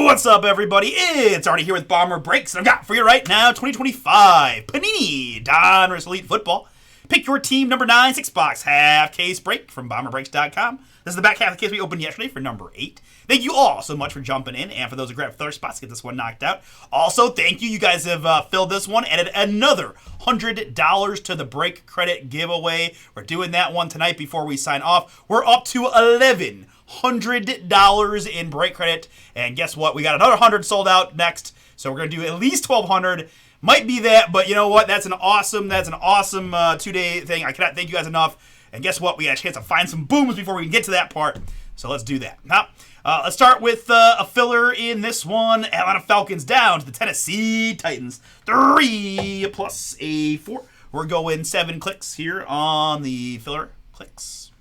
What's up, everybody? It's Artie here with Bomber Breaks, and I've got for you right now 2025 Panini Donruss Elite Football. Pick your team number 9 6-box half case break from BomberBreaks.com. This is the back half of the case we opened yesterday for number 8. Thank you all so much for jumping in, and for those who grabbed third spots, get this one knocked out. Also, thank you. You guys have filled this one, added another $100 to the break credit giveaway. We're doing that one tonight before we sign off. We're up to $1,100 in break credit, and guess what? We got another 100 sold out next, so we're gonna do at least 1,200. Might be that, but you know what? That's an awesome 2-day thing. I cannot thank you guys enough. And guess what? We got a chance to find some booms before we can get to that part. So let's do that. Now, let's start with a filler in this one. Atlanta Falcons down to the Tennessee Titans. 3 plus a 4. We're going 7 clicks here on the filler clicks.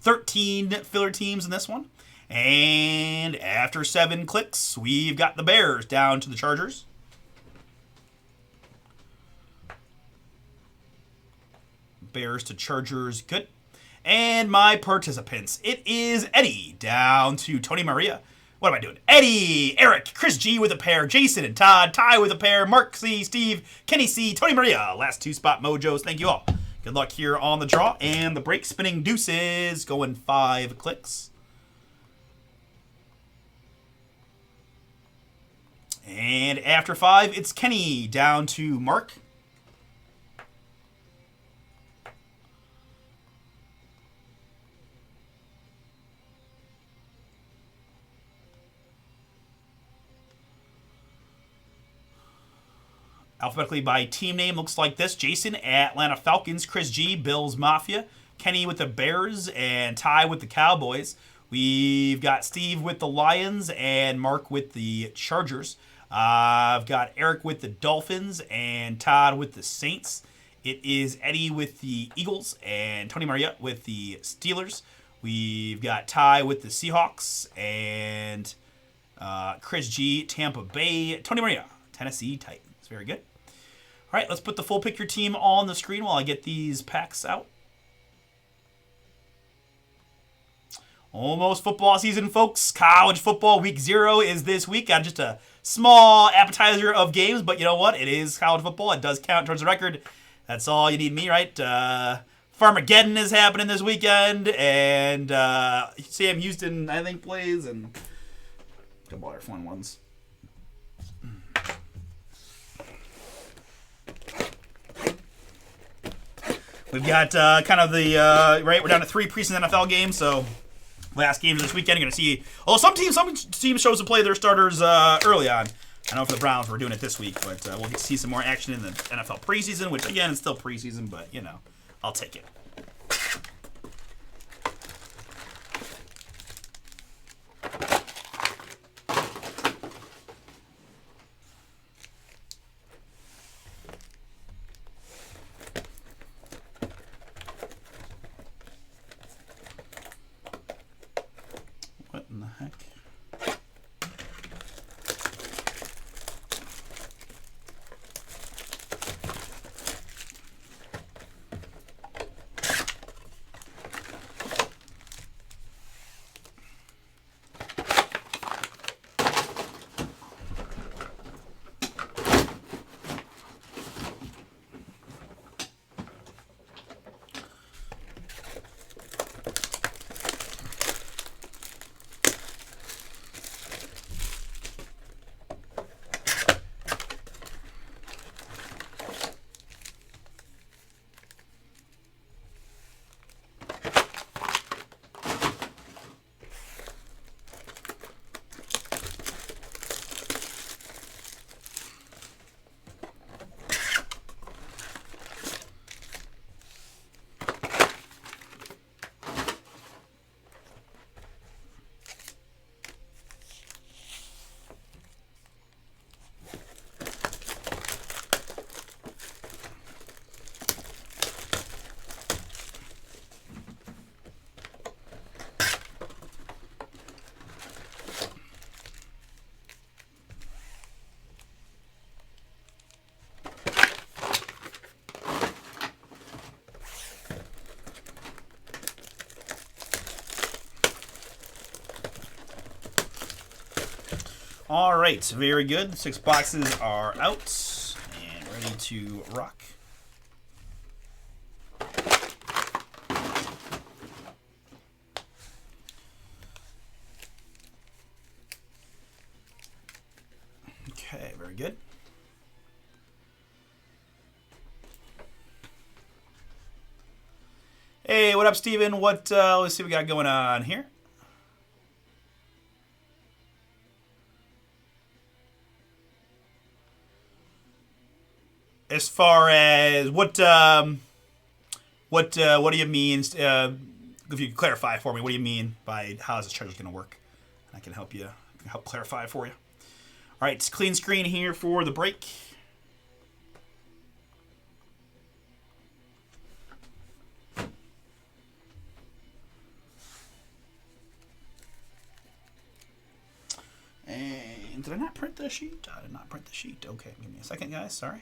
13 filler teams in this one. And after 7 clicks, we've got the Bears down to the Chargers. Bears to Chargers, good. And my participants, it is Eddie down to Tony Maria. What am I doing? Eddie, Eric, Chris G with a pair, Jason and Todd, Ty with a pair, Mark C, Steve, Kenny C, Tony Maria. Last 2 spot mojos. Thank you all. Good luck here on the draw. And the break spinning deuces going 5 clicks. And after 5, it's Kenny down to Mark. Alphabetically by team name looks like this. Jason, Atlanta Falcons. Chris G, Bills Mafia. Kenny with the Bears, and Ty with the Cowboys. We've got Steve with the Lions, and Mark with the Chargers. I've got Eric with the Dolphins, and Todd with the Saints. It is Eddie with the Eagles, and Tony Maria with the Steelers. We've got Ty with the Seahawks, and Chris G, Tampa Bay. Tony Maria, Tennessee Titans. Very good. All right, let's put the full pick your team on the screen while I get these packs out. Almost football season, folks. College football week 0 is this week. Got just a small appetizer of games, but you know what? It is college football. It does count towards the record. That's all you need me, right? Farmageddon is happening this weekend, and Sam Houston, I think, plays, and a couple other fun ones. We've got kind of the, right, we're down to 3 preseason NFL games, so last games this weekend, you're going to see, some teams chose to play their starters early on. I know for the Browns we're doing it this week, but we'll get to see some more action in the NFL preseason, which, again, is still preseason, but, you know, I'll take it. What in the heck? All right, very good. The 6 boxes are out and ready to rock. Okay, very good. Hey, what up, Steven? Let's see what we got going on here. As far as what do you mean? If you could clarify for me, what do you mean by how is this charger going to work? I can help clarify for you. All right, it's clean screen here for the break. And did I not print the sheet? I did not print the sheet. Okay, give me a second, guys. Sorry.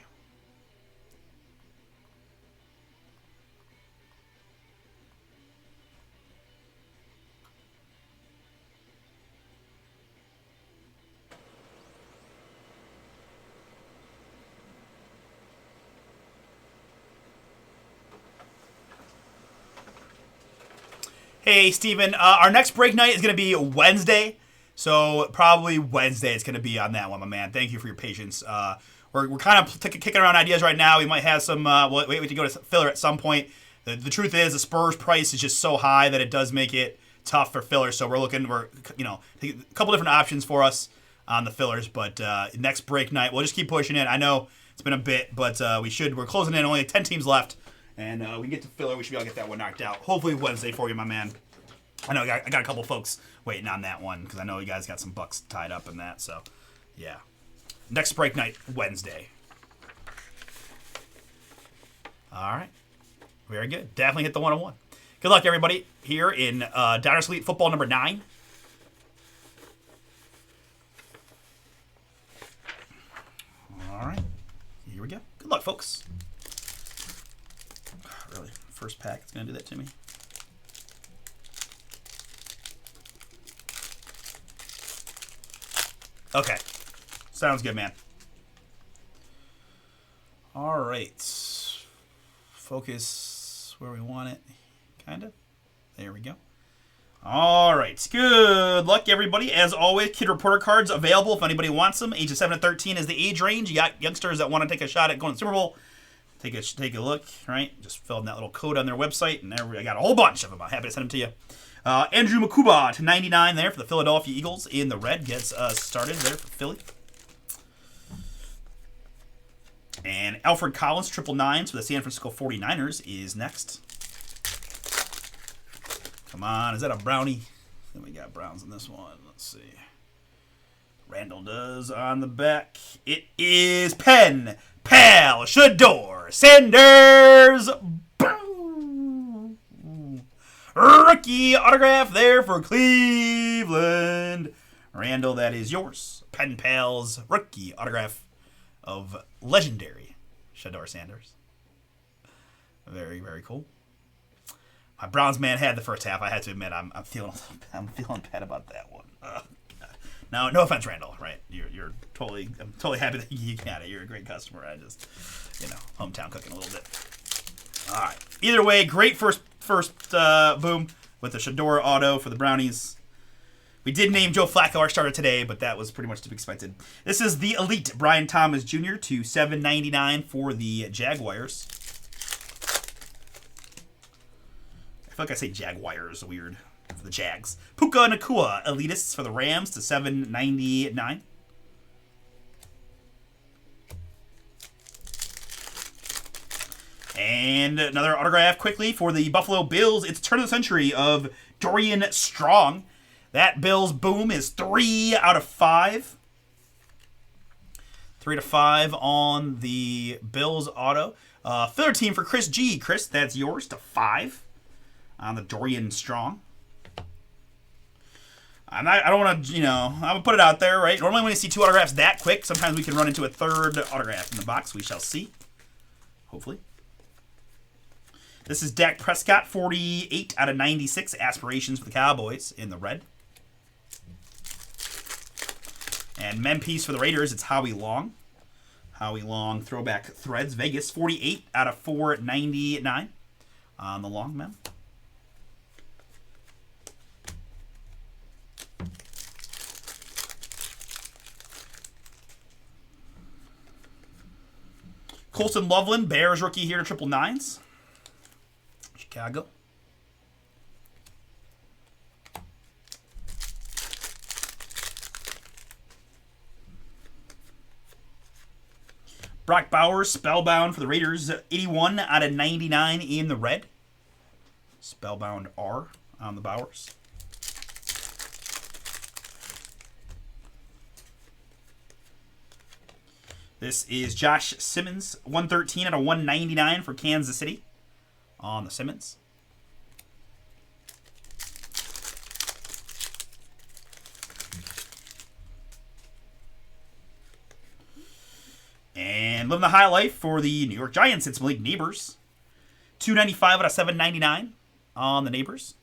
Hey, Steven, our next break night is going to be Wednesday, so probably Wednesday it's going to be on that one, my man. Thank you for your patience. We're kind of kicking around ideas right now. We might have some, wait to go to filler at some point. The truth is the Spurs price is just so high that it does make it tough for fillers, so we're a couple different options for us on the fillers, but next break night, we'll just keep pushing it. I know it's been a bit, but we're closing in, only 10 teams left. And we get to filler. We should be able to get that one knocked out. Hopefully Wednesday for you, my man. I know I got a couple folks waiting on that one because I know you guys got some bucks tied up in that. So, yeah. Next break night, Wednesday. All right. Very good. Definitely hit the 101. Good luck, everybody, here in Donruss Elite Football number 9. All right. Here we go. Good luck, folks. Really? First pack, it's going to do that to me. Okay. Sounds good, man. All right. Focus where we want it. Kind of. There we go. All right. Good luck, everybody. As always, Kid Reporter cards available if anybody wants them. Ages 7 to 13 is the age range. You got youngsters that want to take a shot at going to the Super Bowl. Take a look, right? Just fill in that little code on their website, and I got a whole bunch of them. I'm happy to send them to you. Andrew Makuba to 99 there for the Philadelphia Eagles in the red. Gets us started there for Philly. And Alfred Collins, 999s for the San Francisco 49ers is next. Come on, is that a brownie? Then we got Browns in this one. Let's see. Randall does on the back. It is Penn. Pal, Shador, Sanders, boom. Rookie autograph there for Cleveland. Randall, that is yours. Pen Pals, rookie autograph of legendary Shador Sanders. Very, very cool. My Browns man had the first half. I had to admit, I'm feeling bad about that one. Now, no offense, Randall. Right? I'm totally happy that you got it. You're a great customer. I just, hometown cooking a little bit. All right. Either way, great first boom with the Shador auto for the Brownies. We did name Joe Flacco our starter today, but that was pretty much to be expected. This is the Elite Brian Thomas Jr. to $7.99 for the Jaguars. I feel like I say Jaguars weird. For the Jags. Puka Nacua, Elitists for the Rams to $7.99. And another autograph quickly for the Buffalo Bills. It's turn of the century of Dorian Strong. That Bills boom is 3 out of 5. 3 to 5 on the Bills auto. Filler team for Chris G. Chris, that's yours to 5 on the Dorian Strong. I don't want to, I'm going to put it out there, right? Normally when you see 2 autographs that quick, sometimes we can run into a 3rd autograph in the box. We shall see. Hopefully. This is Dak Prescott, 48 out of 96 aspirations for the Cowboys in the red. And mem piece for the Raiders, it's Howie Long. Howie Long throwback threads. Vegas, 48 out of 499 on the long mem. Colson Loveland, Bears rookie here to 999s. Chicago. Brock Bowers, Spellbound for the Raiders, 81 out of 99 in the red. Spellbound R on the Bowers. This is Josh Simmons, 113 out of 199 for Kansas City on the Simmons. And living the high life for the New York Giants, it's Malik Neighbors, 295 out of 799 on the Neighbors.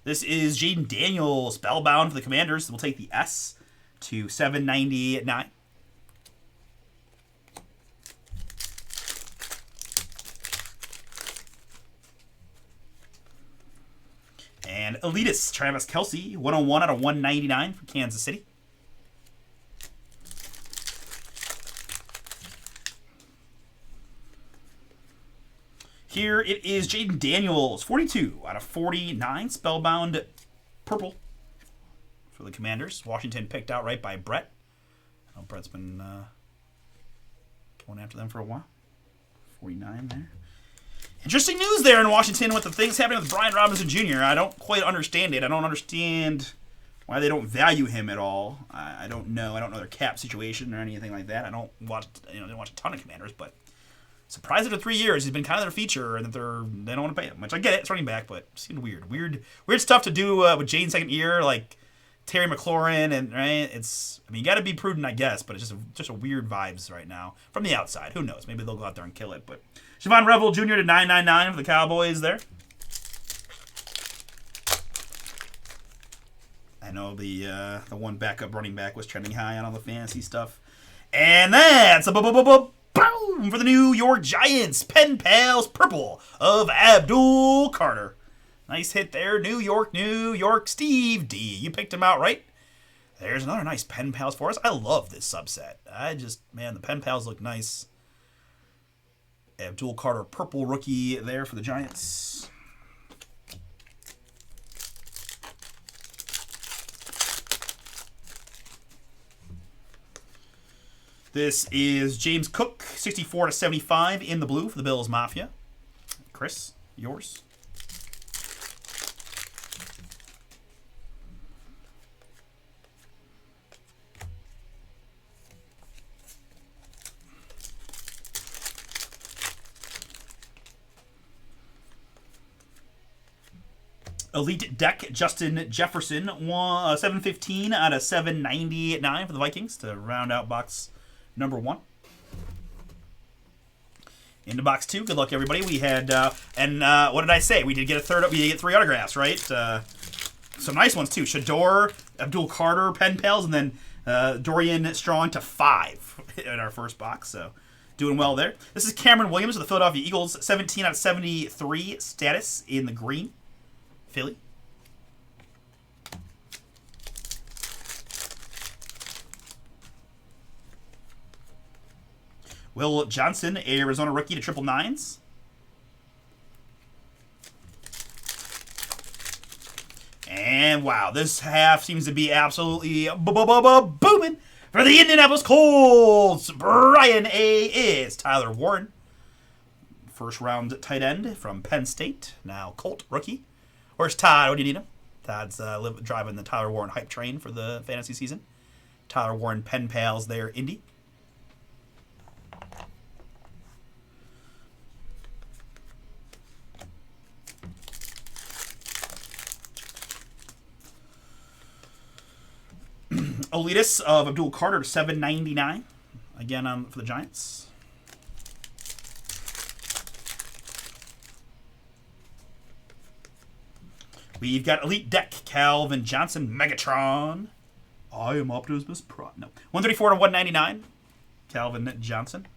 This is Jaden Daniels, Spellbound for the Commanders. We'll take the S to 799. And Elitist, Travis Kelce, 101 out of 199 for Kansas City. Here it is Jaden Daniels, 42 out of 49, Spellbound purple for the Commanders. Washington picked out right by Brett. I know Brett's been going after them for a while. 49 there. Interesting news there in Washington with the things happening with Brian Robinson Jr. I don't quite understand it. I don't understand why they don't value him at all. I don't know. I don't know their cap situation or anything like that. I don't watch, didn't watch a ton of Commanders, but surprised after 3 years he's been kind of their feature, and that they don't want to pay him. Which I get it, it's running back, but it seemed weird stuff to do with Jane's second year, like Terry McLaurin, and right. You got to be prudent, I guess, but it's just a weird vibes right now from the outside. Who knows? Maybe they'll go out there and kill it. But Siobhan Revel Jr. to 999 for the Cowboys there. I know the one backup running back was trending high on all the fantasy stuff, and that's a boom for the New York Giants. Pen Pals purple of Abdul Carter. Nice hit there, New York, Steve D. You picked him out right. There's another nice Pen Pals for us. I love this subset. The Pen Pals look nice. Abdul Carter purple rookie there for the Giants. This is James Cook, 64 to 75 in the blue for the Bills Mafia. Chris, yours. Elite Deck, Justin Jefferson, 715 out of 799 for the Vikings to round out box number 1. Into box 2. Good luck, everybody. We had, what did I say? We did get we did get 3 autographs, right? Some nice ones, too. Shador, Abdul Carter, Pen Pals, and then Dorian Strong to 5 in our first box. So, doing well there. This is Cameron Williams of the Philadelphia Eagles, 17 out of 73 status in the green. Philly. Will Johnson, Arizona rookie to 999s. And wow, this half seems to be absolutely booming for the Indianapolis Colts. Brian A. is Tyler Warren. First round tight end from Penn State. Now Colt rookie. Where's Todd? What do you need him? Todd's driving the Tyler Warren hype train for the fantasy season. Tyler Warren Pen Pals there, Indy. Elitist of Abdul Carter, 799. Again for the Giants. We've got Elite Deck, Calvin Johnson, Megatron. I am Optimus Prime. No. 134 to 199, Calvin Johnson.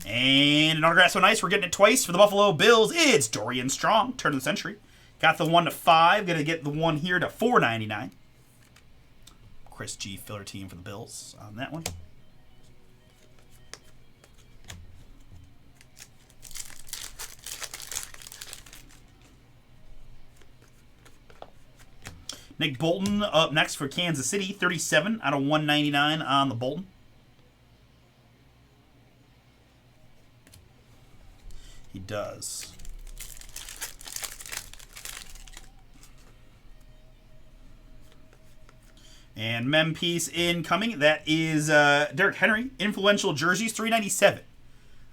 And an autograph so nice, we're getting it twice for the Buffalo Bills. It's Dorian Strong, turn of the century. Got the 1 to 5, gonna get the one here to 499. Chris G. filler team for the Bills on that one. Nick Bolton up next for Kansas City, 37 out of 199 on the Bolton. He does. And mem piece incoming. That is Derrick Henry, influential jerseys, 397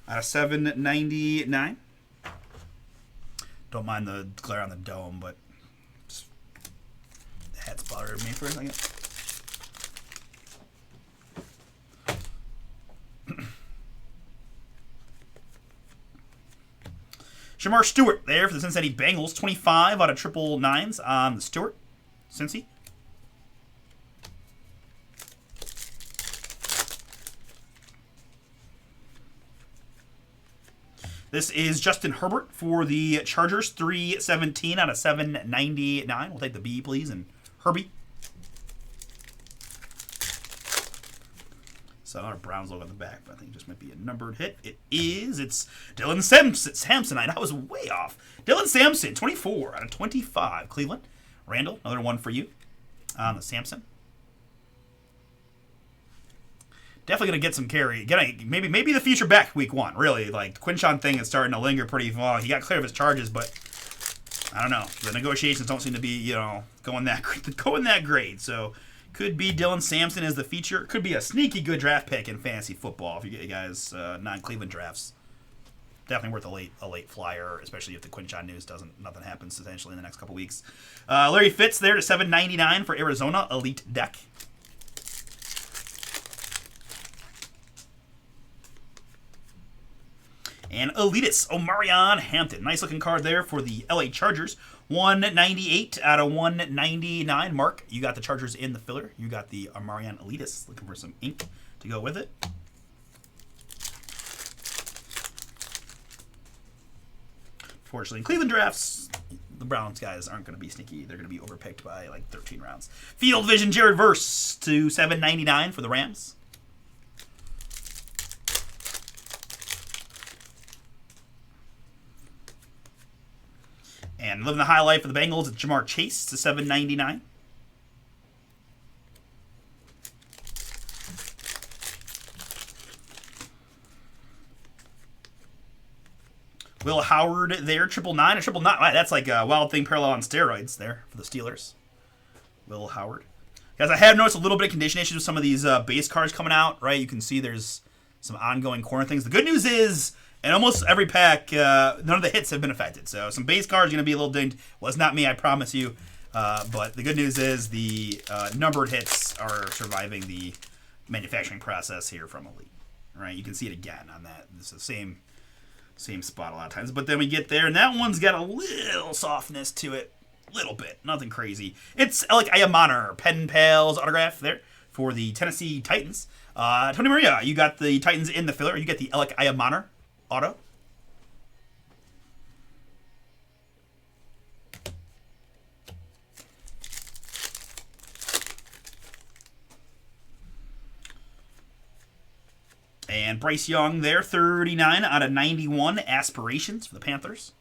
out of 799. Don't mind the glare on the dome, but the head's bothered me for a second. Shamar Stewart there for the Cincinnati Bengals. 25 out of 999s on the Stewart. Cincy. This is Justin Herbert for the Chargers. 317 out of 799. We'll take the B, please, and Herbie. So another Browns logo on the back, but I think it just might be a numbered hit. It is. It's Dylan Samsonite. I was way off. Dylan Sampson, 24 out of 25. Cleveland. Randall, another one for you on the Samson. Definitely going to get some carry. Maybe the future back week 1. Really, like the Quinshon thing is starting to linger pretty long. He got clear of his charges, but I don't know. The negotiations don't seem to be, going that great. So could be Dylan Sampson as the feature. Could be a sneaky good draft pick in fantasy football if you get you guys non-Cleveland drafts. Definitely worth a late flyer, especially if the Quinshon news nothing happens essentially in the next couple weeks. Larry Fitz there to $7.99 for Arizona Elite Deck. And Elitist Omarion Hampton. Nice looking card there for the LA Chargers. 198 out of 199. Mark, you got the Chargers in the filler. You got the Omarion Elitist. Looking for some ink to go with it. Fortunately, in Cleveland drafts, the Browns guys aren't going to be sneaky. They're going to be overpicked by like 13 rounds. Field Vision Jared Verse to $7.99 for the Rams. And living the high life for the Bengals, it's Jamar Chase to $7.99. Will Howard there, 999, a 999. That's like a Wild Thing parallel on steroids there for the Steelers. Will Howard. Guys, I have noticed a little bit of condition issues with some of these base cards coming out, right? You can see there's some ongoing corner things. The good news is, in almost every pack, none of the hits have been affected. So some base cards are going to be a little dinged. Well, it's not me, I promise you. But the good news is the numbered hits are surviving the manufacturing process here from Elite. Right? You can see it again on that. It's the same spot a lot of times. But then we get there, and that one's got a little softness to it. Little bit. Nothing crazy. It's Alec Ayamaner, Pen Pals autograph there for the Tennessee Titans. Tony Maria, you got the Titans in the filler. You get the Alec Ayamaner auto. And Bryce Young there, 39 out of 91 aspirations for the Panthers.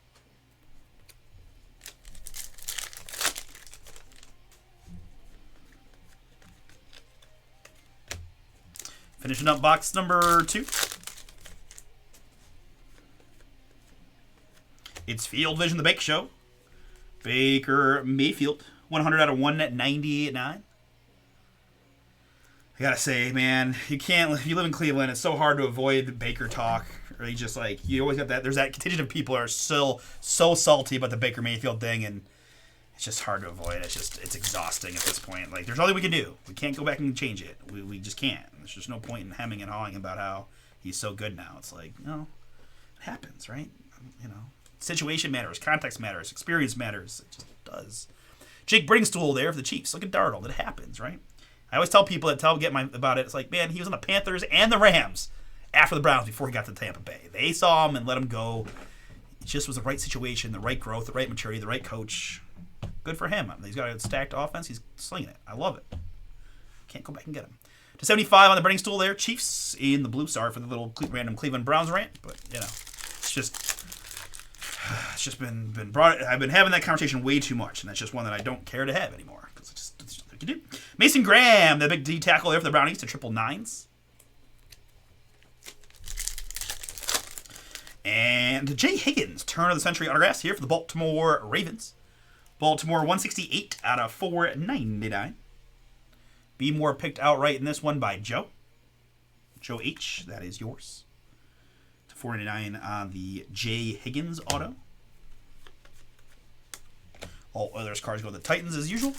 Finishing up box number 2. It's Field Vision, the Bake Show. Baker Mayfield, 100 out of 199. I gotta say, man, you can't. If you live in Cleveland, it's so hard to avoid Baker talk. Or you always got that. There's that contingent of people who are so salty about the Baker Mayfield thing, and it's just hard to avoid. It's exhausting at this point. Like, there's nothing we can do. We can't go back and change it. We just can't. There's just no point in hemming and hawing about how he's so good now. It's like, no, it happens, right? situation matters, context matters, experience matters. It just does. Jake Bringstool there for the Chiefs. Look at Darnold. It happens, right? I always tell people about it. It's like, man, he was on the Panthers and the Rams after the Browns before he got to Tampa Bay. They saw him and let him go. It just was the right situation, the right growth, the right maturity, the right coach. Good for him. He's got a stacked offense. He's slinging it. I love it. Can't go back and get him. To 75 on the Bringstool there. Chiefs in the blue. Sorry for the little random Cleveland Browns rant, but, it's just been brought. I've been having that conversation way too much, and that's just one that I don't care to have anymore because it's just like you do. Mason Graham, the big D tackle there for the Brownies to 999s. And Jay Higgins, turn of the century autographs here for the Baltimore Ravens. Baltimore 168 out of 499. Be more picked outright in this one by Joe. Joe H, that is yours. To 499 on the Jay Higgins auto. All others cards go to the Titans as usual.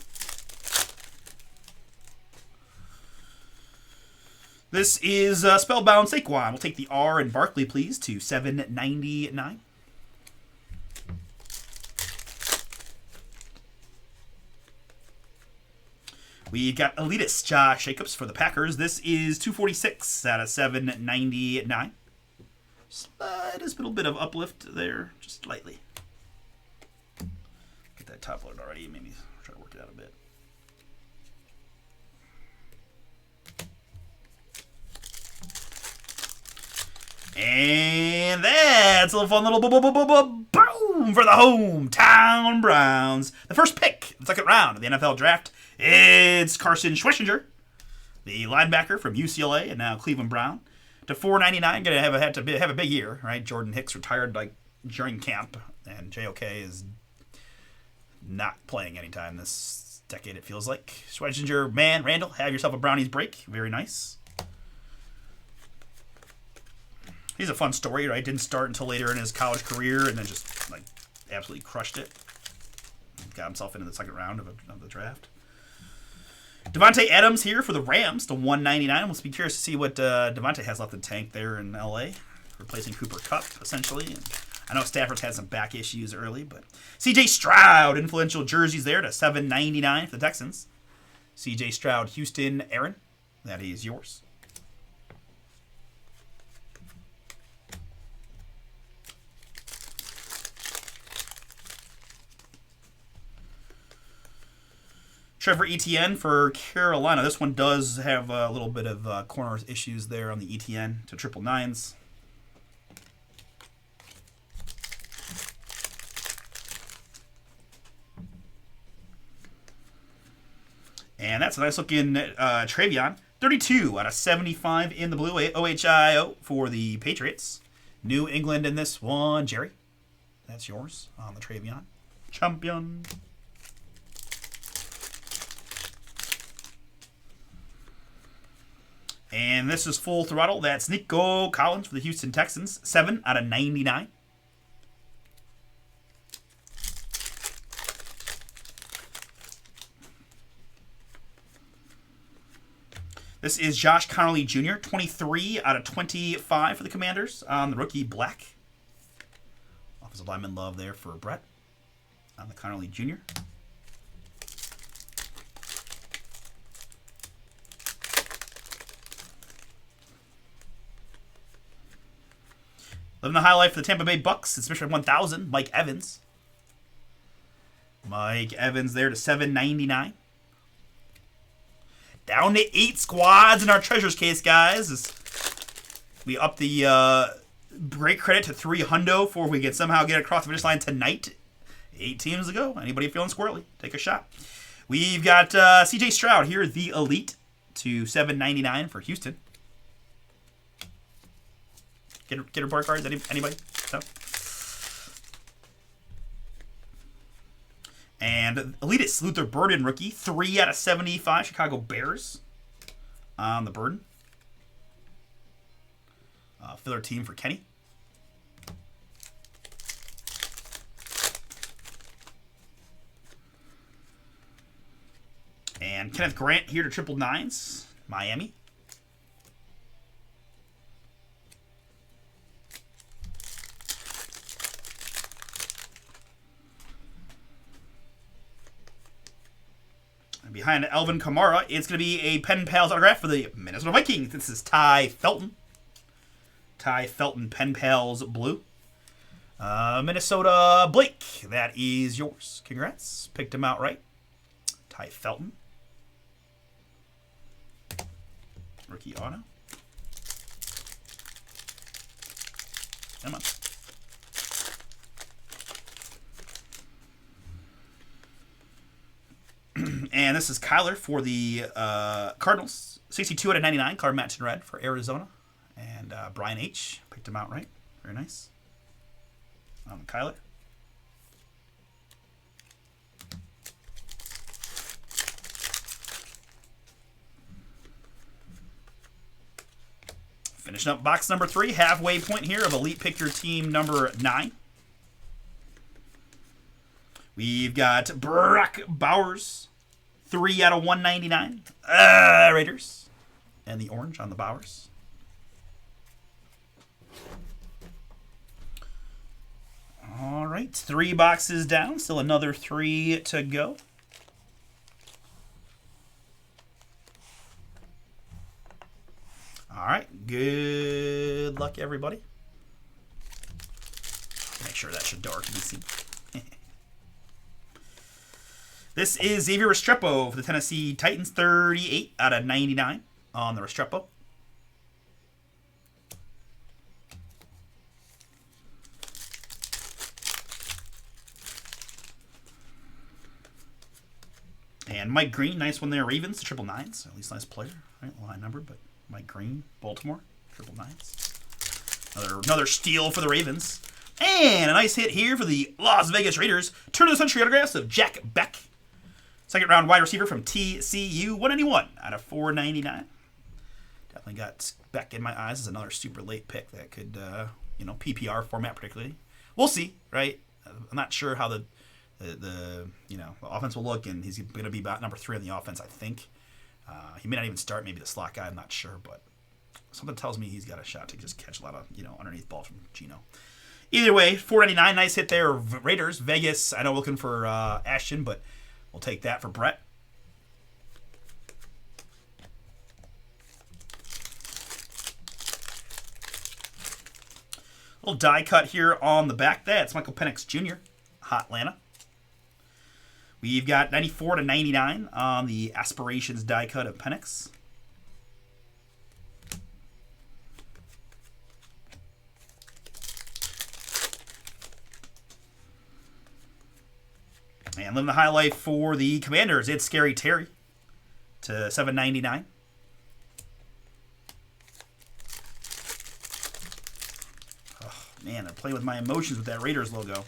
This is Spellbound Saquon. We'll take the R in Barkley, please, to 799. We got Elitist Josh Jacobs for the Packers. This is 246 out of 799. Slightest little bit of uplift there, just slightly. Get that top loaded already. Maybe try to work it out a bit. And that's a fun little boom for the hometown Browns. The first pick, the second round of the NFL draft. It's Carson Schwetzinger, the linebacker from UCLA and now Cleveland Brown. To 499, gonna have a big year, right? Jordan Hicks retired during camp, and JOK is not playing anytime this decade. It feels like Schwetzinger, man, Randall, have yourself a Brownies break. Very nice. He's a fun story, right? Didn't start until later in his college career, and then just absolutely crushed it. Got himself into the second round of the draft. Devontae Adams here for the Rams to 199. We'll be curious to see what Devontae has left in the tank there in LA, replacing Cooper Kupp essentially. And I know Stafford's had some back issues early, but CJ Stroud, influential jerseys there to $7.99 for the Texans. CJ Stroud, Houston, Aaron, that is yours. Trevor Etienne for Carolina. This one does have a little bit of corner issues there on the Etienne to 999s. And that's a nice looking Travion. 32 out of 75 in the blue. OHIO for the Patriots. New England in this one. Jerry, that's yours on the Travion. Champion. And this is full throttle. That's Nico Collins for the Houston Texans. 7 out of 99. This is Josh Connolly Jr. 23 out of 25 for the Commanders on the rookie black. Offensive lineman love there for Brett on the Connolly Jr. Living the high life for the Tampa Bay Bucks. It's Mission 1000. Mike Evans. Mike Evans there to $7.99. Down to 8 squads in our treasures case, guys. We up the break credit to 3 hundo for if we can somehow get across the finish line tonight. 8 teams to go. Anybody feeling squirrely? Take a shot. We've got CJ Stroud here, the Elite, to $7.99 for Houston. Get report cards? Anybody? No? And Elitist Luther Burden rookie, 3 out of 75, Chicago Bears on the Burden. Filler team for Kenny. And Kenneth Grant here to 999s, Miami. Behind Alvin Kamara, it's going to be a Pen Pals autograph for the Minnesota Vikings. This is Ty Felton. Ty Felton Pen Pals blue. Minnesota Blake, that is yours. Congrats. Picked him out right. Ty Felton. Rookie auto. Come on. And this is Kyler for the Cardinals. 62 out of 99. Card match in red for Arizona. And Brian H. Picked him out right. Very nice. Kyler. Finishing up box number 3. Halfway point here of Elite Pick Your Team number 9. We've got Brock Bowers. 3 out of 199. Raiders. And the orange on the Bowers. All right. 3 boxes down. Still another 3 to go. All right. Good luck, everybody. Make sure that's your door can be seen. This is Xavier Restrepo for the Tennessee Titans, 38 out of 99 on the Restrepo. And Mike Green, nice one there. Ravens, the triple nines. At least nice player. Right, line number, but Mike Green, Baltimore, triple nines. Another steal for the Ravens. And a nice hit here for the Las Vegas Raiders. Turn of the Century autographs of Jack Beck. Second round wide receiver from TCU, 191 out of 499. Definitely got Beck in my eyes as another super late pick that could, PPR format particularly. We'll see, right? I'm not sure how the offense will look, and he's going to be about number 3 on the offense, I think. He may not even start, maybe the slot guy, I'm not sure, but something tells me he's got a shot to just catch a lot of, underneath balls from Geno. Either way, 499, nice hit there. Raiders, Vegas, I know looking for Ashton, but we'll take that for Brett. Little die cut here on the back. That's Michael Penix Jr., Hot Atlanta. We've got 94 to 99 on the Aspirations die cut of Penix. And living the high life for the Commanders, it's Scary Terry to 799. Oh, man, I'm playing with my emotions with that Raiders logo.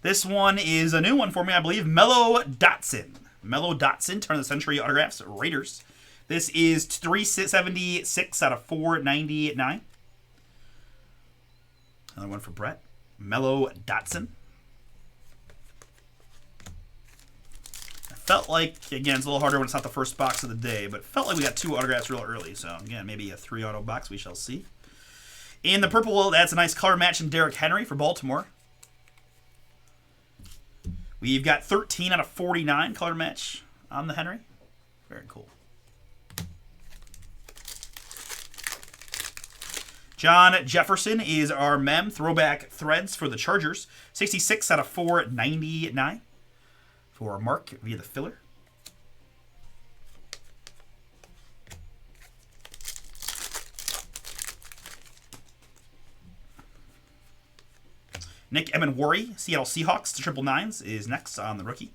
This one is a new one for me, I believe. Mello Dotson. Mello Dotson, turn of the century autographs, Raiders. This is 376 out of 499. Another one for Brett. Mello Dotson. Felt like, again, it's a little harder when it's not the first box of the day, but felt like we got 2 autographs real early. So, again, maybe a 3 auto box. We shall see. In the purple, that's a nice color match in Derrick Henry for Baltimore. We've got 13 out of 49 color match on the Henry. Very cool. John Jefferson is our mem. Throwback threads for the Chargers. 66 out of 499 for Mark via the filler. Nick Emenwari, Seattle Seahawks, the triple nines, is next on the rookie.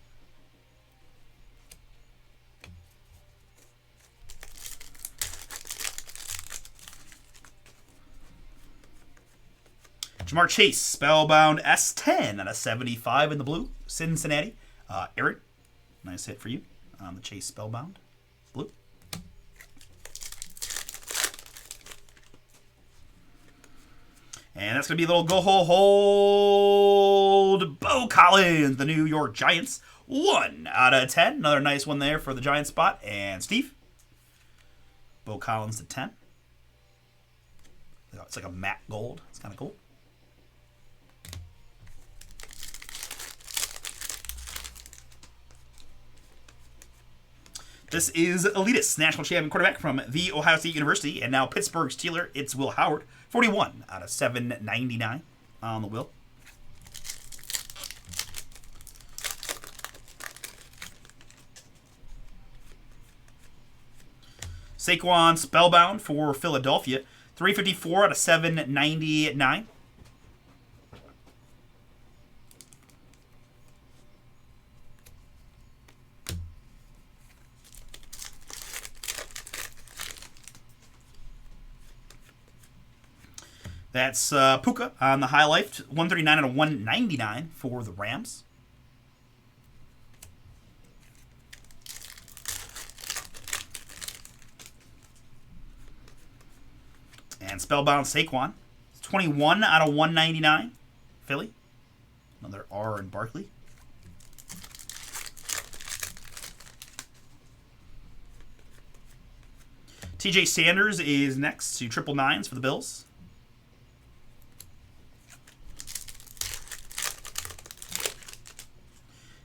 Jamar Chase, Spellbound S10 out of 75 in the blue. Cincinnati. Aaron, nice hit for you on the Chase Spellbound blue. And that's going to be a little go hold Bo Collins, the New York Giants. 1 out of 10. Another nice one there for the Giants spot. And Steve, Bo Collins to 10. It's like a matte gold. It's kind of cool. This is Elitist, national champion quarterback from The Ohio State University, and now Pittsburgh Steeler. It's Will Howard, 41 out of 799 on the Will. Saquon Spellbound for Philadelphia, 354 out of 799. That's Puka on the High Life, 139 out of 199 for the Rams. And Spellbound Saquon, 21 out of 199, Philly. Another R in Barkley. TJ Sanders is next to 999s for the Bills.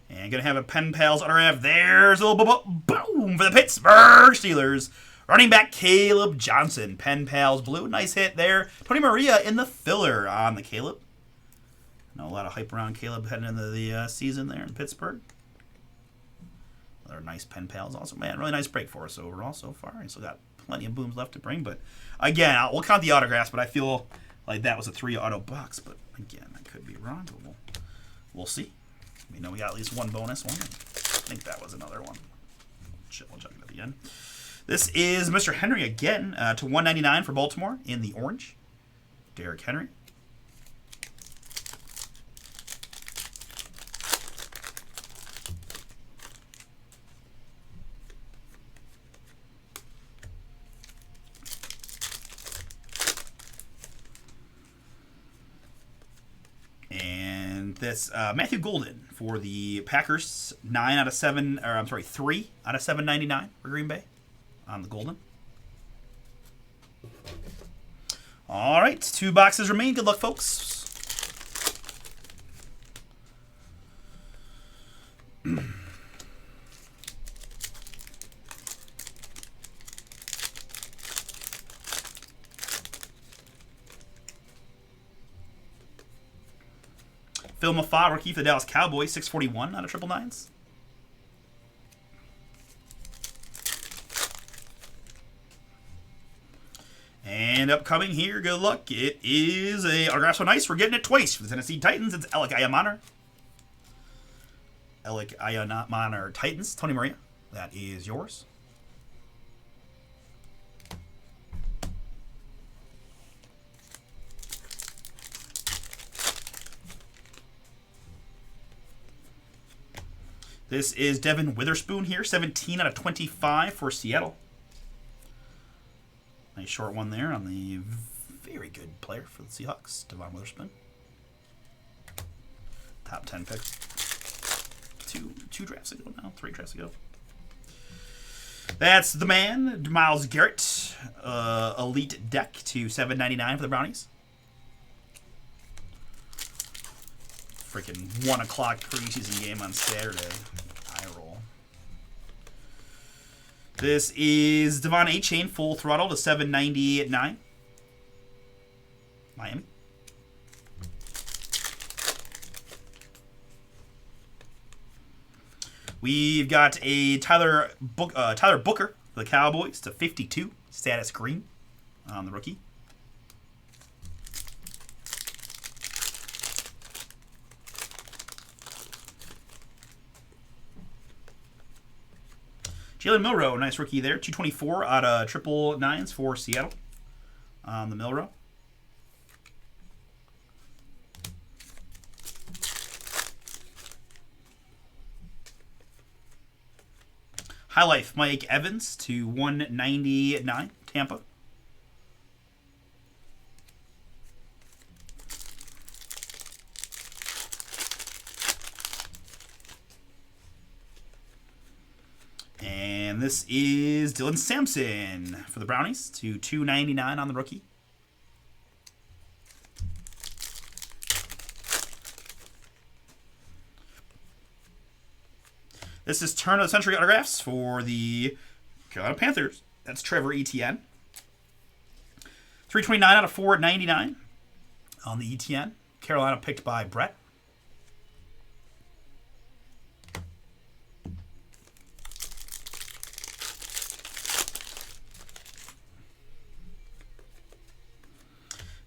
And going to have a Pen Pals autograph. There's a little boom for the Pittsburgh Steelers. Running back Caleb Johnson. Pen Pals blue. Nice hit there. Tony Maria in the filler on the Caleb. I know a lot of hype around Caleb heading into the season there in Pittsburgh. Another nice Pen Pals also. Man, really nice break for us overall so far. He's still got plenty of booms left to bring. But again, we'll count the autographs, but I feel like that was a 3-auto box. But again, I could be wrong, but we'll see. We know we got at least one bonus one. I think that was another one. We'll check it at the end. This is Mr. Henry again to 199 for Baltimore in the orange. Derrick Henry. This Matthew Golden for the Packers, 3 out of 799 for Green Bay on the Golden. All right, 2 boxes remain. Good luck, folks. Phil Mafah, rookie for the Dallas Cowboys, 641 out of 999s. And upcoming here, good luck. It is a autograph so nice. We're getting it twice for the Tennessee Titans. It's Alec Ayamonor. Alec Ayamonor Titans. Tony Maria, that is yours. This is Devin Witherspoon here, 17 out of 25 for Seattle. Nice short one there on the very good player for the Seahawks, Devin Witherspoon. Top 10 pick. Two drafts ago now, 3 drafts ago. That's the man, Myles Garrett, elite deck to 799 for the Brownies. Freaking 1 o'clock preseason game on Saturday. Eye roll. This is Devon A-Chain, full throttle to 799. Miami. We've got a Tyler Booker for the Cowboys to 52. Status green on the rookie. Jalen Milroe, nice rookie there. 224 out of 999s for Seattle on the Milroe. High Life, Mike Evans to 199, Tampa. And this is Dylan Sampson for the Brownies to 299 on the rookie. This is turn of the century autographs for the Carolina Panthers. That's Trevor Etienne. 329 out of 499 on the Etienne. Carolina picked by Brett.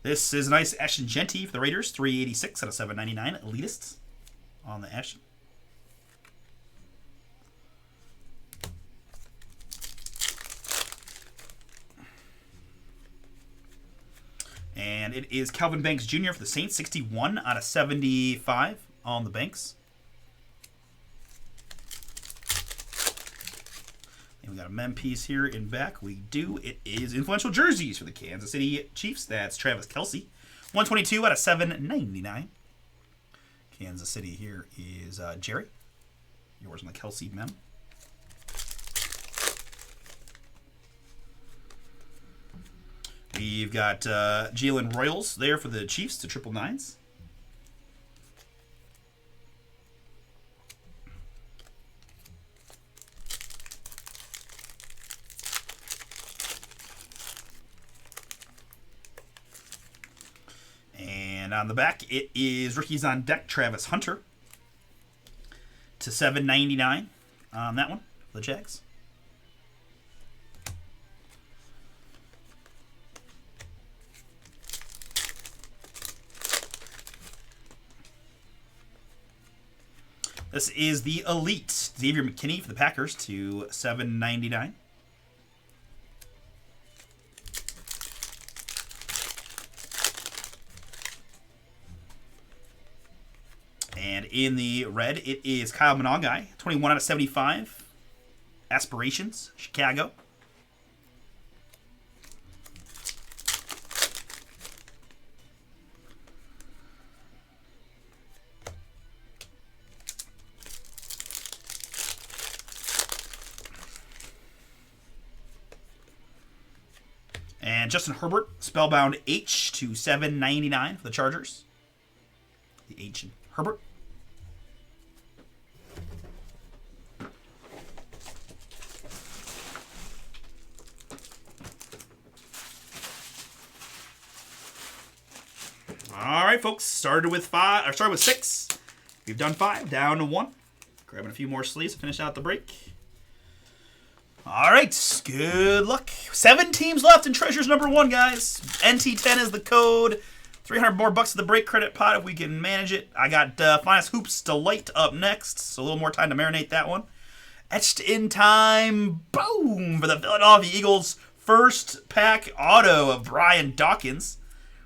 This is a nice Ashton Genty for the Raiders. 386 out of 799. Elitists on the Ashton. And it is Calvin Banks Jr. for the Saints. 61 out of 75 on the Banks. And we got a mem piece here in back. We do. It is influential jerseys for the Kansas City Chiefs. That's Travis Kelce. 122 out of 799. Kansas City here is Jerry. Yours on the Kelce mem. We've got Jalen Royals there for the Chiefs to 999s. And on the back, it is Rookies on Deck, Travis Hunter to 799 on that one for the Jags. This is the Elite Xavier McKinney for the Packers to 799. And in the red, it is Kyle Monangai, 21 out of 75. Aspirations, Chicago. And Justin Herbert, Spellbound H to 799 for the Chargers. The H in Herbert. All right, folks. Started with 6. We've done 5, down to 1. Grabbing a few more sleeves to finish out the break. All right, good luck. 7 teams left in Treasures number 1, guys. NT10 is the code. 300 more bucks to the break credit pot if we can manage it. I got Finest Hoops Delight up next, so a little more time to marinate that one. Etched in Time, boom, for the Philadelphia Eagles. First pack auto of Brian Dawkins.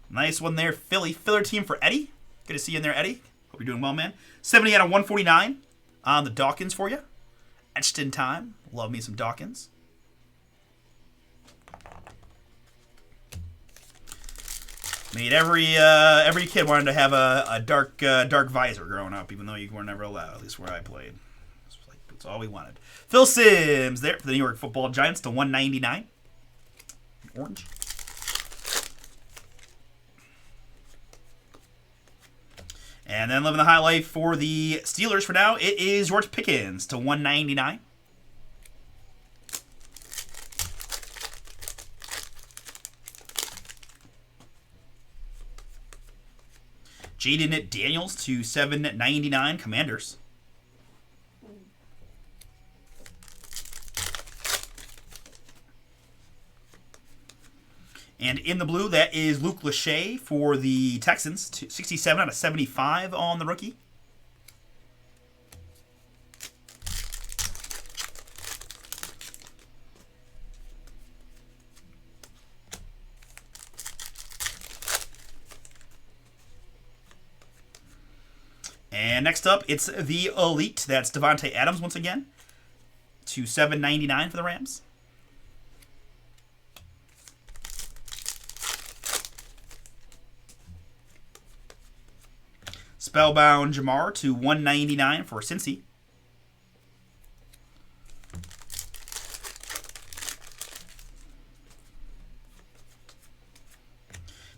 Nice one there, Philly. Filler team for Eddie. Good to see you in there, Eddie. Hope you're doing well, man. 70 out of 149 on the Dawkins for you. Etched in Time. Love me some Dawkins. Made every kid wanted to have a dark visor growing up, even though you were never allowed, at least where I played. That's all we wanted. Phil Simms there for the New York Football Giants to 199. Orange. And then living the high life for the Steelers for now, it is George Pickens to 199. Jaden Daniels to 799 Commanders. And in the blue, that is Luke Lachey for the Texans, 67 out of 75 on the rookie. And next up, it's the Elite. That's Devontae Adams once again, to 799 for the Rams. Spellbound Jamar to 199 for Cincy.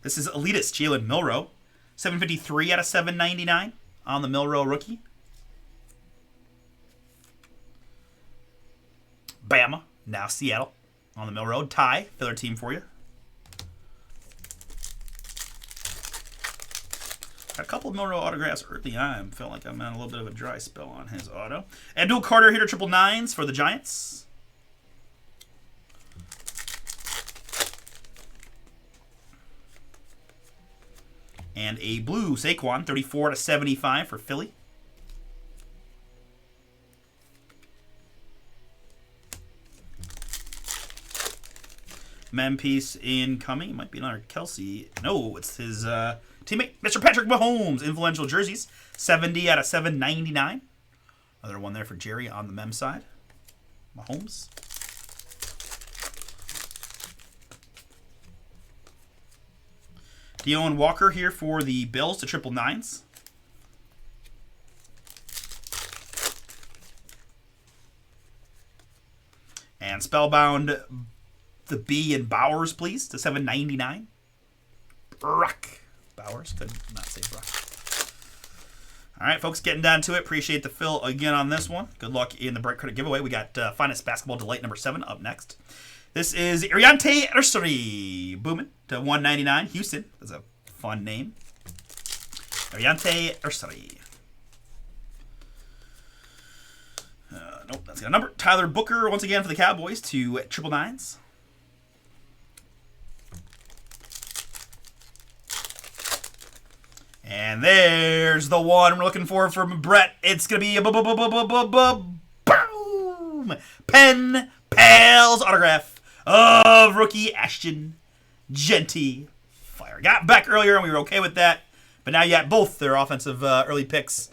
This is Elitist Jalen Milroe, 753 out of 799 on the Milroe rookie. Bama. Now Seattle on the Mill Road. Ty, filler team for you. Got a couple of Mill Road autographs early on. Felt like I'm on a little bit of a dry spell on his auto. Abdul Carter hitter 999s for the Giants. And a blue Saquon 34/75 for Philly. Mem piece incoming. Might be another Kelsey. No, it's his teammate, Mr. Patrick Mahomes. Influential jerseys. 70/799. Another one there for Jerry on the Mem side. Mahomes. Deontay Walker here for the Bills to 999s. And Spellbound, the B and Bowers, please, to 799. Brock Bowers. Could not say Brock. All right, folks, getting down to it. Appreciate the fill again on this one. Good luck in the Bright Credit giveaway. We got Finest Basketball Delight number 7 up next. This is Ariante Ursary. Boomin to 199. Houston. That's a fun name. Ariante Ursary. Nope, that's got a number. Tyler Booker, once again, for the Cowboys to 999s. And there's the one we're looking for from Brett. It's going to be a boom. Pen Pals autograph of rookie Ashton Jeanty. Fire. Got back earlier and we were okay with that. But now you got both their offensive early picks.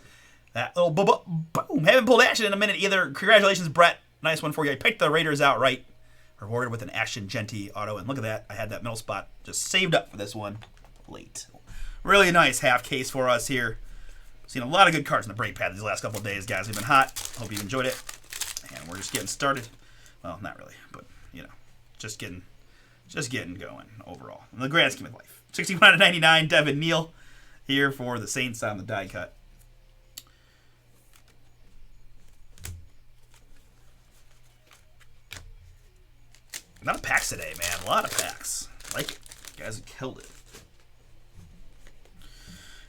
That little boom. Haven't pulled Ashton in a minute either. Congratulations, Brett. Nice one for you. I picked the Raiders outright. Rewarded with an Ashton Jeanty auto. And look at that. I had that middle spot just saved up for this one late. Really nice half case for us here. Seen a lot of good cards in the break pad these last couple of days, guys. We've been hot. Hope you enjoyed it. And we're just getting started. Well, not really, but you know, just getting going overall. In the grand scheme of life. 61/99, Devin Neal here for the Saints on the die cut. A lot of packs today, man. A lot of packs. Like it. You guys have killed it.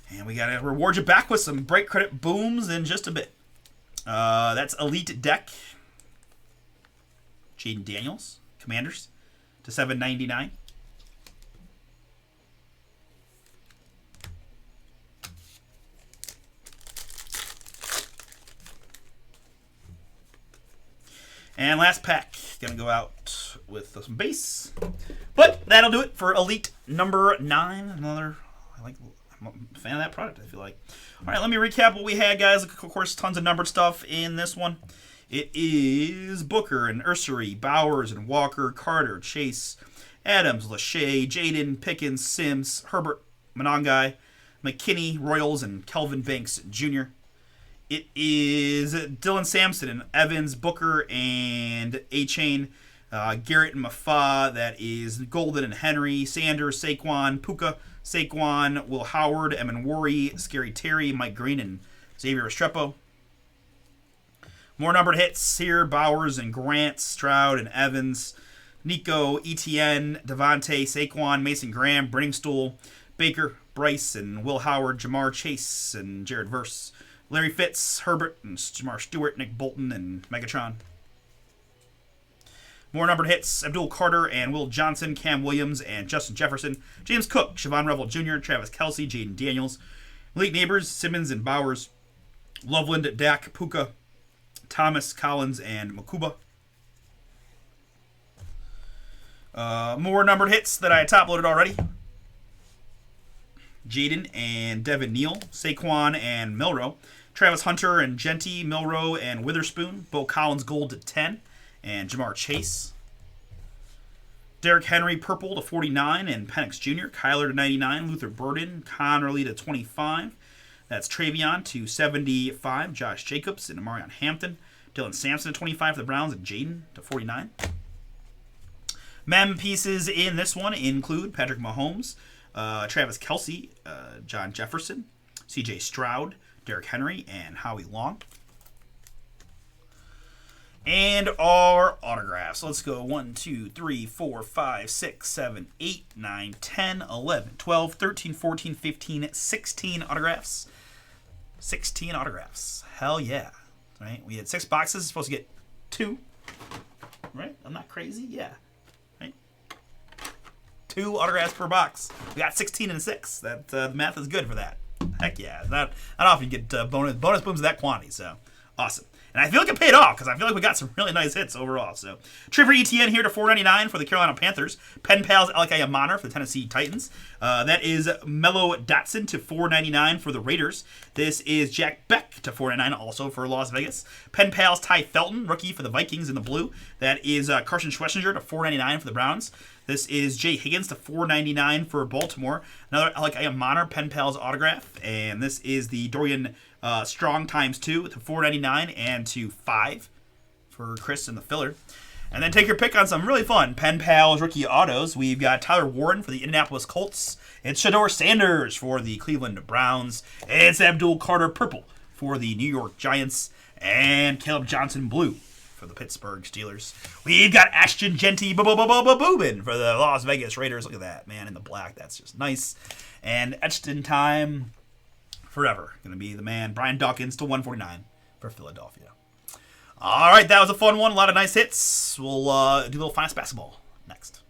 And we got to reward you back with some break credit booms in just a bit. That's Elite Deck. Jaden Daniels, Commanders, to 799. And last pack, gonna go out with some base. But that'll do it for Elite number 9. I'm a fan of that product, I feel like. All right, let me recap what we had, guys. Of course, tons of numbered stuff in this one. It is Booker and Ursary, Bowers and Walker, Carter, Chase, Adams, Lachey, Jaden, Pickens, Sims, Herbert, Monangai, McKinney, Royals, and Kelvin Banks Jr. It is Dylan Sampson and Evans, Booker, and A-Chain, Garrett and Mafa. That is Golden and Henry, Sanders, Saquon, Puka, Saquon, Will Howard, Emin Worry, Scary Terry, Mike Green, and Xavier Restrepo. More numbered hits here. Bowers and Grant, Stroud and Evans, Nico, ETN, Devontae, Saquon, Mason Graham, Brenningstool, Baker, Bryce, and Will Howard, Jamar Chase, and Jared Verse, Larry Fitz, Herbert, and Jamar Stewart, Nick Bolton, and Megatron. More numbered hits, Abdul Carter and Will Johnson, Cam Williams and Justin Jefferson, James Cook, Siobhan Revel Jr., Travis Kelce, Jaden Daniels, Elite Neighbors, Simmons and Bowers, Loveland, Dak, Puka, Thomas, Collins, and Makuba. More numbered hits that I had top-loaded already. Jaden and Devin Neal, Saquon and Milrow, Travis Hunter and Jeanty, Milrow and Witherspoon, Bo Collins gold to 10, and Jamar Chase. Derrick Henry purple to 49 and Penix Jr., Kyler to 99, Luther Burden, Connerly to 25. That's Travion to 75, Josh Jacobs and Amarion Hampton, Dylan Sampson to 25 for the Browns, and Jaden to 49. Mem pieces in this one include Patrick Mahomes, Travis Kelce, John Jefferson, C.J. Stroud, Derrick Henry, and Howie Long. And our autographs. Let's go 1, 2, 3, 4, 5, 6, 7, 8, 9, 10, 11, 12, 13, 14, 15, 16 autographs. 16 autographs. Hell yeah. Right? We had 6 boxes. Supposed to get 2. Right? I'm not crazy. Yeah. Right? 2 autographs per box. We got 16 and 6. That the math is good for that. Heck yeah. Not often you get bonus booms of that quantity. So awesome. And I feel like it paid off because I feel like we got some really nice hits overall. So Trevor Etienne here to $4.99 for the Carolina Panthers. Pen Pals Alec Manor for the Tennessee Titans. That is Mello Dotson to $4.99 for the Raiders. This is Jack Beck to $4.99 also for Las Vegas. Pen Pals Ty Felton, rookie for the Vikings in the blue. That is Carson Schwessinger to $4.99 for the Browns. This is Jay Higgins to $4.99 for Baltimore. Another Alec Manor Pen Pals autograph. And this is the Dorian Strong times 2 to $4.99 and to $5 for Chris and the filler. And then take your pick on some really fun Pen Pals rookie autos. We've got Tyler Warren for the Indianapolis Colts. It's Shador Sanders for the Cleveland Browns. It's Abdul Carter purple for the New York Giants. And Caleb Johnson blue for the Pittsburgh Steelers. We've got Ashton Genty Boobin for the Las Vegas Raiders. Look at that, man, in the black. That's just nice. And etched in time forever. Going to be the man, Brian Dawkins to $149 for Philadelphia. All right, that was a fun one. A lot of nice hits. We'll do a little finest basketball next.